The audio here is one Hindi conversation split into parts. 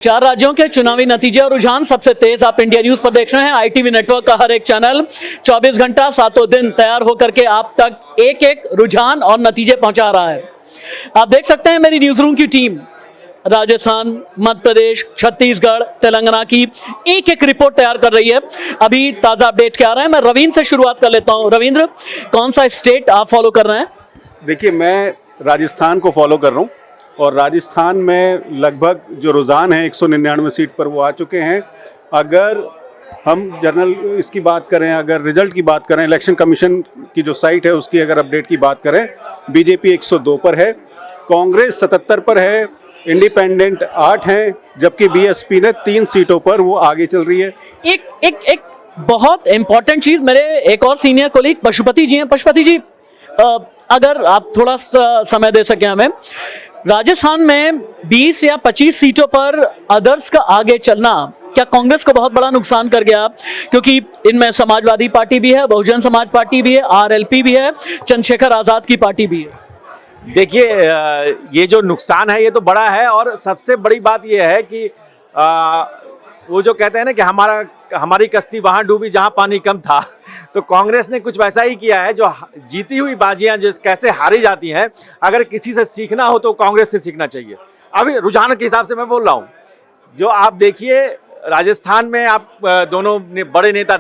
चार राज्यों के चुनावी नतीजे और रुझान सबसे तेज आप इंडिया न्यूज पर देख रहे हैं। आईटीवी नेटवर्क का हर एक चैनल 24 घंटा सातों दिन तैयार होकर के आप तक एक एक रुझान और नतीजे पहुंचा रहा है। आप देख सकते हैं मेरी न्यूज रूम की टीम राजस्थान, मध्य प्रदेश, छत्तीसगढ़, तेलंगाना की एक एक रिपोर्ट तैयार कर रही है। अभी ताजा अपडेट क्या आ रहा है, मैं रविंद्र से शुरुआत कर लेता हूं। रविंद्र, कौन सा स्टेट आप फॉलो कर रहे हैं? देखिए, मैं राजस्थान को फॉलो कर रहा हूँ और राजस्थान में लगभग जो रुझान है 199 सीट पर वो आ चुके हैं। अगर हम जनरल इसकी बात करें, अगर रिजल्ट की बात करें, इलेक्शन कमीशन की जो साइट है उसकी अगर अपडेट की बात करें, बीजेपी 102 पर है, कांग्रेस 77 पर है, इंडिपेंडेंट 8 हैं, जबकि बीएसपी ने 3 सीटों पर वो आगे चल रही है। एक बहुत इंपॉर्टेंट चीज, मेरे एक और सीनियर कोलीग पशुपति जी हैं। पशुपति जी, अगर आप थोड़ा समय दे सकें हमें, राजस्थान में 20 या 25 सीटों पर अदर्स का आगे चलना क्या कांग्रेस को बहुत बड़ा नुकसान कर गया? क्योंकि इनमें समाजवादी पार्टी भी है, बहुजन समाज पार्टी भी है, आरएलपी भी है, चंद्रशेखर आजाद की पार्टी भी है। देखिए, ये जो नुकसान है ये तो बड़ा है और सबसे बड़ी बात ये है कि वो जो कहते हैं ना कि हमारी कश्ती वहाँ डूबी जहाँ पानी कम था, तो कांग्रेस ने कुछ वैसा ही किया है। जो जीती हुई बाजियां कैसे हारी जाती हैं, अगर किसी से सीखना हो तो कांग्रेस से सीखना चाहिए। अभी रुझान के हिसाब से मैं बोल रहा हूँ, जो आप देखिए राजस्थान में आप दोनों बड़े नेता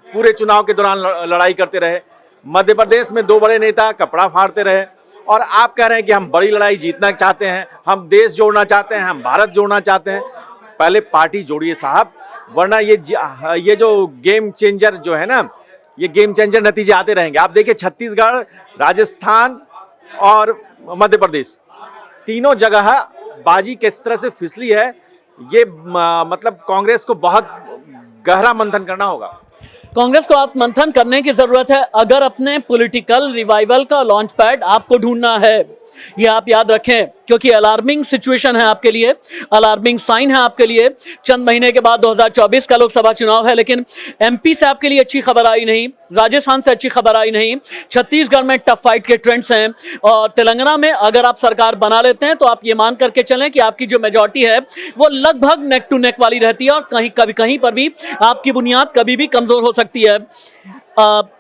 पूरे चुनाव के दौरान लड़ाई करते रहे, मध्य प्रदेश में 2 बड़े नेता कपड़ा फाड़ते रहे, और आप कह रहे हैं कि हम बड़ी लड़ाई जीतना चाहते हैं, हम देश जोड़ना चाहते हैं, हम भारत जोड़ना चाहते हैं। पहले पार्टी जोड़िए साहब, वरना ये जो गेम चेंजर जो है ना, ये गेम चेंजर नतीजे आते रहेंगे। आप देखिए छत्तीसगढ़, राजस्थान और मध्य प्रदेश, तीनों जगह बाजी किस तरह से फिसली है, ये मतलब कांग्रेस को बहुत गहरा मंथन करना होगा। कांग्रेस को आप मंथन करने की जरूरत है अगर अपने पॉलिटिकल रिवाइवल का लॉन्च पैड आपको ढूंढना है। ये आप याद रखें, क्योंकि अलार्मिंग सिचुएशन है आपके लिए, अलार्मिंग साइन है आपके लिए। चंद महीने के बाद 2024 का लोकसभा चुनाव है, लेकिन एमपी से आपके लिए अच्छी खबर आई नहीं, राजस्थान से अच्छी खबर आई नहीं, छत्तीसगढ़ में टफ फाइट के ट्रेंड्स हैं, और तेलंगाना में अगर आप सरकार बना लेते हैं तो आप ये मान करके चलें कि आपकी जो मेजॉरिटी है वो लगभग नेक टू नेक वाली रहती है, और कहीं पर भी आपकी बुनियाद कभी भी कमजोर हो सकती है।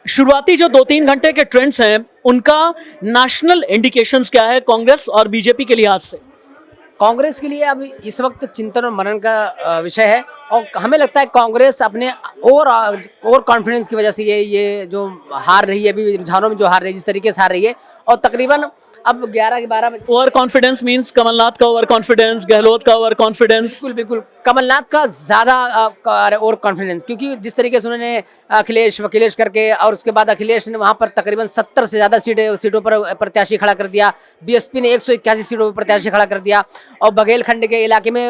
शुरुआती जो 2-3 घंटे के ट्रेंड्स हैं उनका नेशनल इंडिकेशंस क्या है कांग्रेस और बीजेपी के लिहाज से? कांग्रेस के लिए अब इस वक्त चिंतन और मनन का विषय है, और हमें लगता है कांग्रेस अपने और कॉन्फिडेंस की वजह से ये जो हार रही है, अभी रुझानों में जो हार रही है, जिस तरीके से हार रही है, और तकरीबन अब 11 के 12 ओवर कॉन्फिडेंस मींस कमलनाथ का ओवर कॉन्फिडेंस, गहलोत का ओवर कॉन्फिडेंस। बिल्कुल कमलनाथ का ज्यादा और कॉन्फिडेंस, क्योंकि जिस तरीके से उन्होंने अखिलेश करके, और उसके बाद अखिलेश ने वहां पर तकरीबन 70 से ज्यादा सीटों पर प्रत्याशी खड़ा कर दिया, बीएसपी ने 181 सीटों पर प्रत्याशी खड़ा कर दिया, और बघेलखंड के इलाके में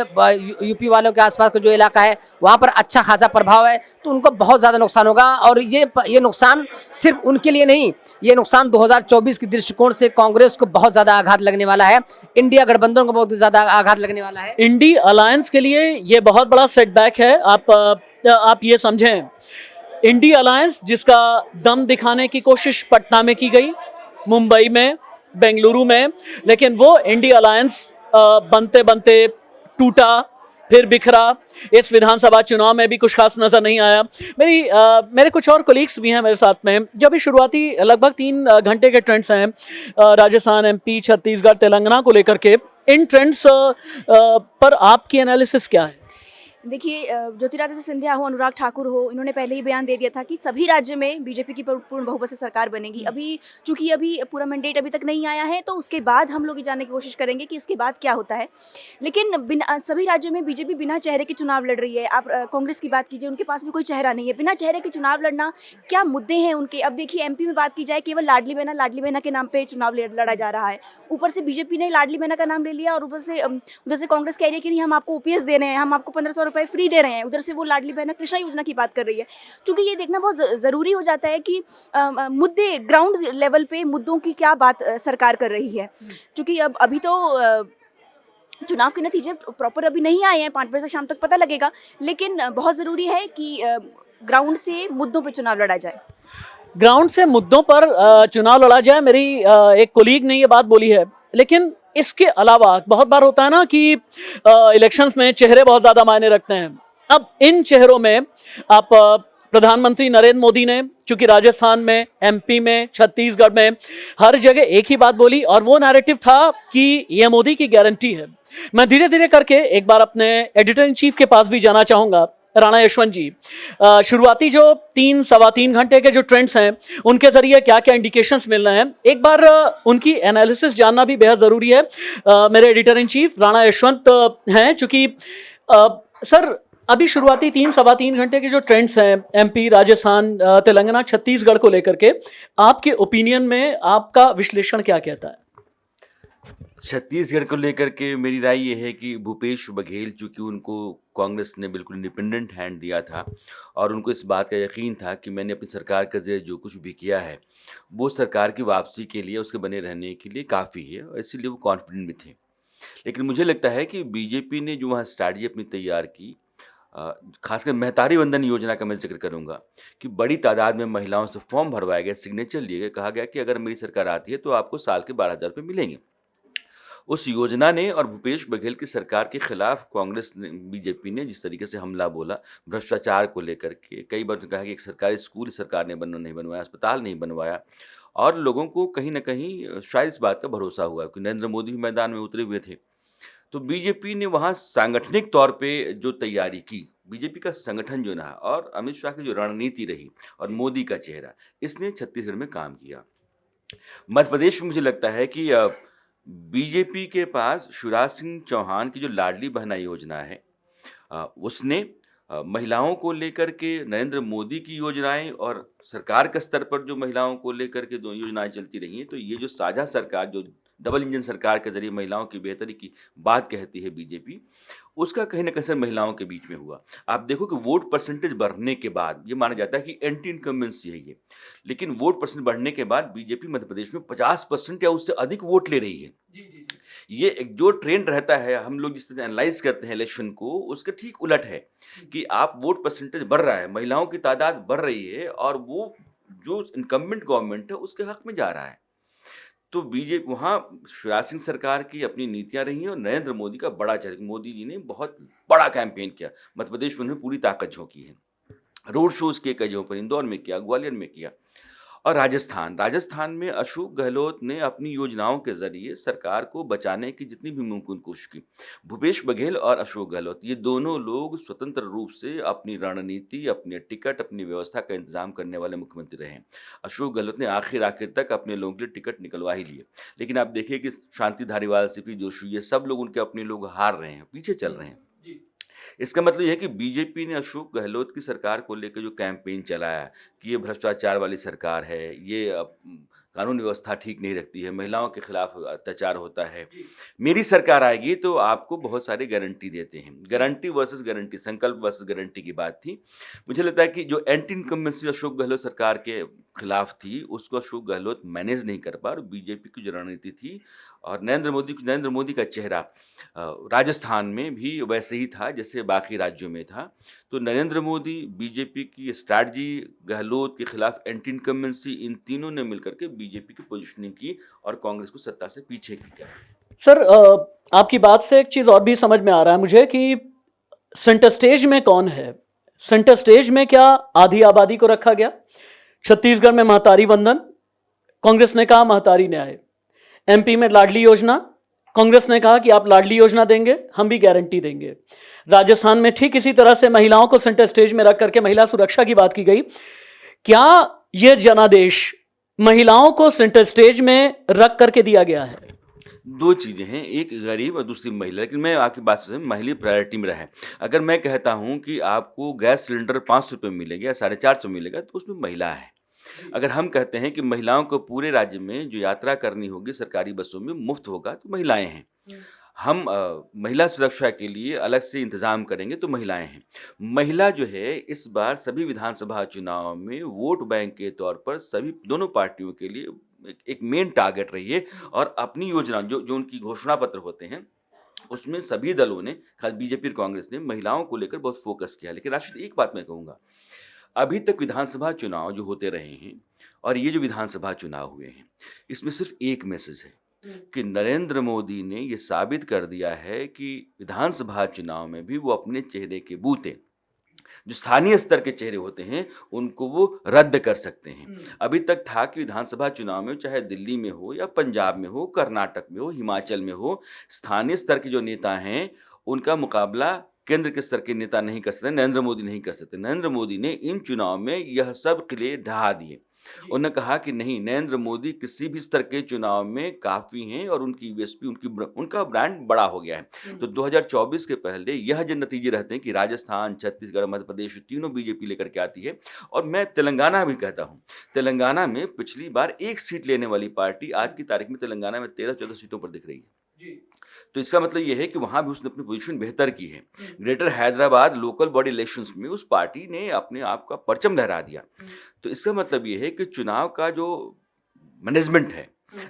यूपी वालों के आसपास का जो इलाका है वहां पर अच्छा खासा प्रभाव है, तो उनको बहुत ज्यादा नुकसान होगा। और ये नुकसान सिर्फ उनके लिए नहीं, ये नुकसान 2024 के दृष्टिकोण से कांग्रेस को बहुत ज्यादा आघात लगने वाला है, इंडिया गठबंधन को बहुत ज्यादा आघात लगने वाला है। इंडी अलायंस के लिए ये बहुत बड़ा सेटबैक है। आप ये समझें, इंडी अलायंस जिसका दम दिखाने की कोशिश पटना में की गई, मुंबई में, बेंगलुरु में, लेकिन वो इंडी अलायंस बनते बनते टूटा, फिर बिखरा। इस विधानसभा चुनाव में भी कुछ खास नजर नहीं आया। मेरे कुछ और कोलीग्स भी हैं मेरे साथ में, जो भी शुरुआती लगभग 3 घंटे के ट्रेंड्स हैं राजस्थान, एमपी, छत्तीसगढ़, तेलंगाना को लेकर के, इन ट्रेंड्स पर आपकी एनालिसिस क्या है? देखिए, ज्योतिरादित्य सिंधिया हो, अनुराग ठाकुर हो, इन्होंने पहले ही बयान दे दिया था कि सभी राज्य में बीजेपी की पूर्ण बहुमत से सरकार बनेगी। चूंकि अभी पूरा मैंडेट अभी तक नहीं आया है, तो उसके बाद हम लोग ये जानने की कोशिश करेंगे कि इसके बाद क्या होता है। लेकिन सभी राज्यों में बीजेपी बिना चेहरे के चुनाव लड़ रही है। आप कांग्रेस की बात कीजिए, उनके पास भी कोई चेहरा नहीं है, बिना चेहरे के चुनाव लड़ना, क्या मुद्दे हैं उनके? अब देखिए, एमपी में बात की जाए, केवल लाडली बहना के नाम पर चुनाव लड़ा जा रहा है। ऊपर से बीजेपी ने लाडली बहना का नाम ले लिया, और उधर से कांग्रेस कह रही है कि नहीं, हम आपको ओपीएस दे रहे हैं, हम आपको 1500 रुपये फ्री दे रहे हैं। उधर से वो लाडली बहना कृष्णा योजना की बात कर रही है। क्योंकि ये देखना बहुत ज़रूरी हो जाता है कि मुद्दे ग्राउंड लेवल पे मुद्दों की क्या बात सरकार कर रही है। क्योंकि अभी तो चुनाव के नतीजे प्रॉपर अभी नहीं आए हैं, 5 बजे तक शाम तक पता लगेगा, लेकिन बहुत ज़रूरी है कि ग्राउंड से मुद्दों पर चुनाव लड़ा जाए। ग्राउंड से मुद्दों पर चुनाव लड़ा जाए, मेरी एक कोलीग ने ये बात बोली है, लेकिन इसके अलावा बहुत बार होता है ना कि इलेक्शंस में चेहरे बहुत ज़्यादा मायने रखते हैं। अब इन चेहरों में आप प्रधानमंत्री नरेंद्र मोदी ने चूंकि राजस्थान में, एमपी में, छत्तीसगढ़ में हर जगह एक ही बात बोली और वो नैरेटिव था कि ये मोदी की गारंटी है। मैं धीरे धीरे करके एक बार अपने एडिटर इन चीफ के पास भी जाना चाहूँगा, राणा यशवंत जी। शुरुआती जो 3-3.25 घंटे के जो ट्रेंड्स हैं उनके जरिए क्या क्या इंडिकेशंस मिल रहे हैं, एक बार उनकी एनालिसिस जानना भी बेहद ज़रूरी है। मेरे editor in chief Rana Yashwant हैं, चूँकि सर अभी शुरुआती 3-3.25 घंटे के जो ट्रेंड्स हैं एमपी, राजस्थान, तेलंगाना, छत्तीसगढ़ को लेकर के, आपके ओपिनियन में आपका विश्लेषण क्या कहता है? छत्तीसगढ़ को लेकर के मेरी राय ये है कि भूपेश बघेल, चूँकि उनको कांग्रेस ने बिल्कुल इंडिपेंडेंट हैंड दिया था और उनको इस बात का यकीन था कि मैंने अपनी सरकार के ज़रिए जो कुछ भी किया है वो सरकार की वापसी के लिए, उसके बने रहने के लिए काफ़ी है, और इसीलिए वो कॉन्फिडेंट भी थे। लेकिन मुझे लगता है कि बीजेपी ने जो वहाँ स्ट्रैटेजी अपनी तैयार की, खासकर महतारी वंदन योजना का मैं जिक्र करूंगा कि बड़ी तादाद में महिलाओं से फॉर्म भरवाए गए, सिग्नेचर लिए गए, कहा गया कि अगर मेरी सरकार आती है तो आपको साल के 12,000 रुपये मिलेंगे। उस योजना ने और भूपेश बघेल की सरकार के खिलाफ कांग्रेस ने, बीजेपी ने जिस तरीके से हमला बोला भ्रष्टाचार को लेकर के, कई बार कहा कि एक सरकारी स्कूल सरकार ने नहीं बनवाया, अस्पताल नहीं बनवाया, और लोगों को कहीं ना कहीं शायद इस बात का भरोसा हुआ कि नरेंद्र मोदी भी मैदान में उतरे हुए थे। तो बीजेपी ने वहाँ सांगठनिक तौर पे जो तैयारी की, बीजेपी का संगठन जो रहा और अमित शाह की जो रणनीति रही और मोदी का चेहरा, इसने छत्तीसगढ़ में काम किया। मध्य प्रदेश में मुझे लगता है कि बीजेपी के पास शिवराज सिंह चौहान की जो लाडली बहना योजना है, उसने महिलाओं को लेकर के नरेंद्र मोदी की योजनाएं और सरकार के स्तर पर जो महिलाओं को लेकर के दो योजनाएं चलती रही हैं, तो ये जो साझा सरकार, जो डबल इंजन सरकार के जरिए महिलाओं की बेहतरी की बात कहती है बीजेपी, उसका कहीं ना कहीं महिलाओं के बीच में हुआ। आप देखो कि वोट परसेंटेज बढ़ने के बाद ये माना जाता है कि एंटी इनकम्बेंसी है ये, लेकिन वोट परसेंट बढ़ने के बाद बीजेपी मध्य प्रदेश में 50% या उससे अधिक वोट ले रही है। ये एक जो ट्रेंड रहता है, हम लोग जिस तरह एनालाइज करते हैं इलेक्शन को, उसके ठीक उलट है कि आप वोट परसेंटेज बढ़ रहा है, महिलाओं की तादाद बढ़ रही है और वो जो इनकम्बेंट गवर्नमेंट है उसके हक में जा रहा है। तो बीजेपी वहाँ शिवराज सिंह सरकार की अपनी नीतियां रही हैं और नरेंद्र मोदी का बड़ा चेहरा, मोदी जी ने बहुत बड़ा कैंपेन किया, मध्य प्रदेश में उन्होंने पूरी ताकत झोंकी है, रोड शोज किए कई जगहों पर, इंदौर में किया, ग्वालियर में किया। और राजस्थान में अशोक गहलोत ने अपनी योजनाओं के जरिए सरकार को बचाने की जितनी भी मुमकिन कोशिश की। भूपेश बघेल और अशोक गहलोत, ये दोनों लोग स्वतंत्र रूप से अपनी रणनीति, अपने टिकट, अपनी व्यवस्था का इंतजाम करने वाले मुख्यमंत्री रहे हैं। अशोक गहलोत ने आखिर तक अपने लोगों के लिए टिकट निकलवा ही लिए, लेकिन आप देखिए कि शांति धारीवाल, सीपी जोशी, ये सब लोग, उनके अपने लोग हार रहे हैं, पीछे चल रहे हैं। इसका मतलब यह है कि बीजेपी ने अशोक गहलोत की सरकार को लेकर जो कैंपेन चलाया कि ये भ्रष्टाचार वाली सरकार है, ये कानून व्यवस्था ठीक नहीं रखती है, महिलाओं के खिलाफ अत्याचार होता है, मेरी सरकार आएगी तो आपको बहुत सारी गारंटी देते हैं। गारंटी वर्सेस गारंटी, संकल्प वर्सेस गारंटी की बात थी। मुझे लगता है कि जो एंटी इनकम्बेंसी अशोक गहलोत सरकार के खिलाफ थी, उसको अशोक गहलोत मैनेज नहीं कर पा, और बीजेपी की जो रणनीति थी और नरेंद्र मोदी का चेहरा राजस्थान में भी वैसे ही था जैसे बाकी राज्यों में था। तो नरेंद्र मोदी, बीजेपी की स्ट्रैटेजी, गहलोत के खिलाफ एंटी इनकम्बेंसी, इन तीनों ने मिलकर के बीजेपी की पोजीशनिंग की और कांग्रेस को सत्ता से पीछे किया। सर आपकी बात से एक चीज़ और भी समझ में आ रहा है मुझे कि सेंटर स्टेज में कौन है। सेंटर स्टेज में क्या आधी आबादी को रखा गया? छत्तीसगढ़ में महतारी वंदन, कांग्रेस ने कहा महतारी न्याय। एमपी में लाडली योजना, कांग्रेस ने कहा कि आप लाडली योजना देंगे, हम भी गारंटी देंगे। राजस्थान में ठीक इसी तरह से महिलाओं को सेंटर स्टेज में रख करके महिला सुरक्षा की बात की गई। क्या यह जनादेश महिलाओं को सेंटर स्टेज में रख करके दिया गया है? दो चीज़ें हैं, एक गरीब और दूसरी महिला, लेकिन मैं आपकी बात से महिला प्रायोरिटी में रहे। अगर मैं कहता हूं कि आपको गैस सिलेंडर 500 रुपये मिलेगा या 450 मिलेगा, तो उसमें महिला है। अगर हम कहते हैं कि महिलाओं को पूरे राज्य में जो यात्रा करनी होगी सरकारी बसों में मुफ्त होगा, तो महिलाएं हैं। हम महिला सुरक्षा के लिए अलग से इंतजाम करेंगे, तो महिलाएं हैं। महिला जो है इस बार सभी विधानसभा चुनाव में वोट बैंक के तौर पर सभी दोनों पार्टियों के लिए एक मेन टारगेट रही है, और अपनी योजना जो उनकी घोषणा पत्र होते हैं उसमें सभी दलों ने, खास बीजेपी और कांग्रेस ने, महिलाओं को लेकर बहुत फोकस किया। लेकिन राष्ट्रीय एक बात मैं कहूँगा, अभी तक विधानसभा चुनाव जो होते रहे हैं और ये जो विधानसभा चुनाव हुए हैं, इसमें सिर्फ एक मैसेज है कि नरेंद्र मोदी ने ये साबित कर दिया है कि विधानसभा चुनाव में भी वो अपने चेहरे के बूते, जो स्थानीय स्तर के चेहरे होते हैं, उनको वो रद्द कर सकते हैं। अभी तक था कि विधानसभा चुनाव में चाहे दिल्ली में हो या पंजाब में हो, कर्नाटक में हो, हिमाचल में हो, स्थानीय स्तर के जो नेता हैं, उनका मुकाबला केंद्र के स्तर के नेता नहीं कर सकते, नरेंद्र मोदी नहीं कर सकते। नरेंद्र मोदी ने इन चुनाव में यह सब किले ढहा दिए। उन्होंने कहा कि नहीं, नरेंद्र मोदी किसी भी स्तर के चुनाव में काफ़ी हैं और उनकी यूएसपी, उनका ब्रांड बड़ा हो गया है। तो 2024 के पहले यह जो नतीजे रहते हैं कि राजस्थान, छत्तीसगढ़, मध्य प्रदेश तीनों बीजेपी लेकर के आती है। और मैं तेलंगाना भी कहता हूँ, तेलंगाना में पिछली बार 1 सीट लेने वाली पार्टी आज की तारीख में तेलंगाना में 13-14 सीटों पर दिख रही है। तो इसका मतलब ये है कि वहाँ भी उसने अपनी पोजीशन बेहतर की है। Greater Hyderabad local body elections में उस पार्टी ने अपने आप का परचम लहरा दिया। तो इसका मतलब ये है कि चुनाव का जो मैनेजमेंट है,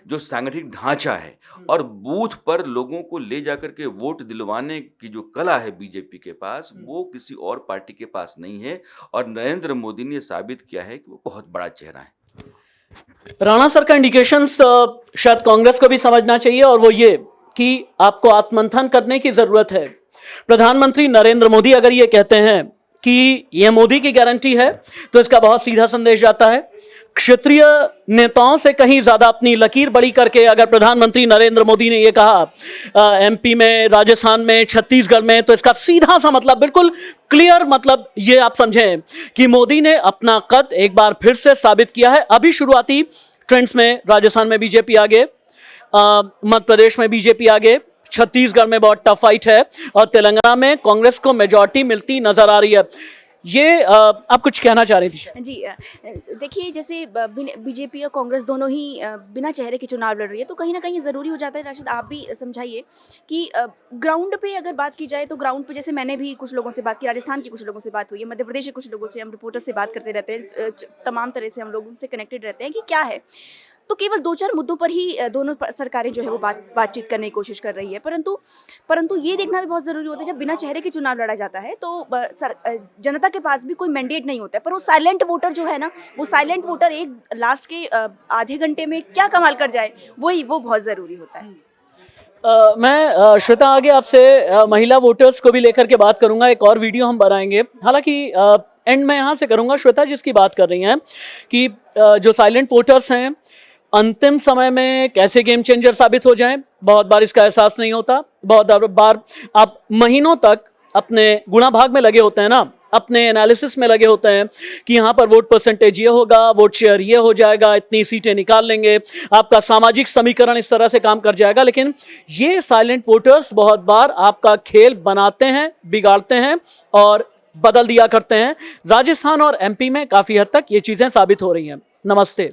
जो सांगठनिक ढांचा है और बूथ पर लोगों को ले जाकर के वोट दिलवाने की जो कला है बीजेपी के पास, वो किसी और पार्टी के पास नहीं है। और नरेंद्र मोदी ने साबित किया है कि वो बहुत बड़ा चेहरा है। राणा सर का इंडिकेशंस शायद कांग्रेस को भी समझना चाहिए, और वो ये कि आपको आत्ममंथन करने की जरूरत है। प्रधानमंत्री नरेंद्र मोदी अगर ये कहते हैं कि यह मोदी की गारंटी है, तो इसका बहुत सीधा संदेश जाता है। क्षेत्रीय नेताओं से कहीं ज्यादा अपनी लकीर बड़ी करके अगर प्रधानमंत्री नरेंद्र मोदी ने ये कहा एमपी में, राजस्थान में, छत्तीसगढ़ में, तो इसका सीधा सा मतलब, बिल्कुल क्लियर मतलब ये आप समझें कि मोदी ने अपना कद एक बार फिर से साबित किया है। अभी शुरुआती ट्रेंड्स में राजस्थान में बीजेपी आगे, मध्य प्रदेश में बीजेपी आगे, छत्तीसगढ़ में बहुत टफ फाइट है और तेलंगाना में कांग्रेस को मेजॉरिटी मिलती नजर आ रही है। ये आप कुछ कहना चाह रही थी? जी, देखिए, जैसे बीजेपी और कांग्रेस दोनों ही बिना चेहरे के चुनाव लड़ रही है, तो कहीं ना कहीं ज़रूरी हो जाता है। राशिद, आप भी समझाइए कि ग्राउंड पे अगर बात की जाए, तो ग्राउंड पे जैसे मैंने भी कुछ लोगों से बात की, राजस्थान के कुछ लोगों से बात हुई है, मध्य प्रदेश के कुछ लोगों से, हम रिपोर्टर से बात करते रहते हैं, तमाम तरह से हम लोग उनसे कनेक्टेड रहते हैं कि क्या है। तो केवल 2-4 मुद्दों पर ही दोनों सरकारें जो है वो बातचीत करने की कोशिश कर रही है, परंतु ये देखना भी बहुत ज़रूरी होता है, जब बिना चेहरे के चुनाव लड़ा जाता है तो जनता के पास भी कोई मैंडेट नहीं होता है, पर वो साइलेंट वोटर जो है ना, वो साइलेंट वोटर एक लास्ट के आधे घंटे में क्या कमाल कर जाए, वो बहुत ज़रूरी होता है। मैं श्वेता आगे आपसे महिला वोटर्स को भी लेकर के बात करूंगा, एक और वीडियो हम बनाएंगे। हालांकि एंड में यहाँ से करूंगा श्वेता जिसकी बात कर रही हैं कि जो साइलेंट वोटर्स हैं अंतिम समय में कैसे गेम चेंजर साबित हो जाएं, बहुत बार इसका एहसास नहीं होता। बहुत बार आप महीनों तक अपने गुणा भाग में लगे होते हैं ना, अपने एनालिसिस में लगे होते हैं कि यहाँ पर वोट परसेंटेज ये होगा, वोट शेयर ये हो जाएगा, इतनी सीटें निकाल लेंगे, आपका सामाजिक समीकरण इस तरह से काम कर जाएगा। लेकिन ये साइलेंट वोटर्स बहुत बार आपका खेल बनाते हैं, बिगाड़ते हैं और बदल दिया करते हैं। राजस्थान और एमपी में काफ़ी हद तक ये चीज़ें साबित हो रही हैं। नमस्ते।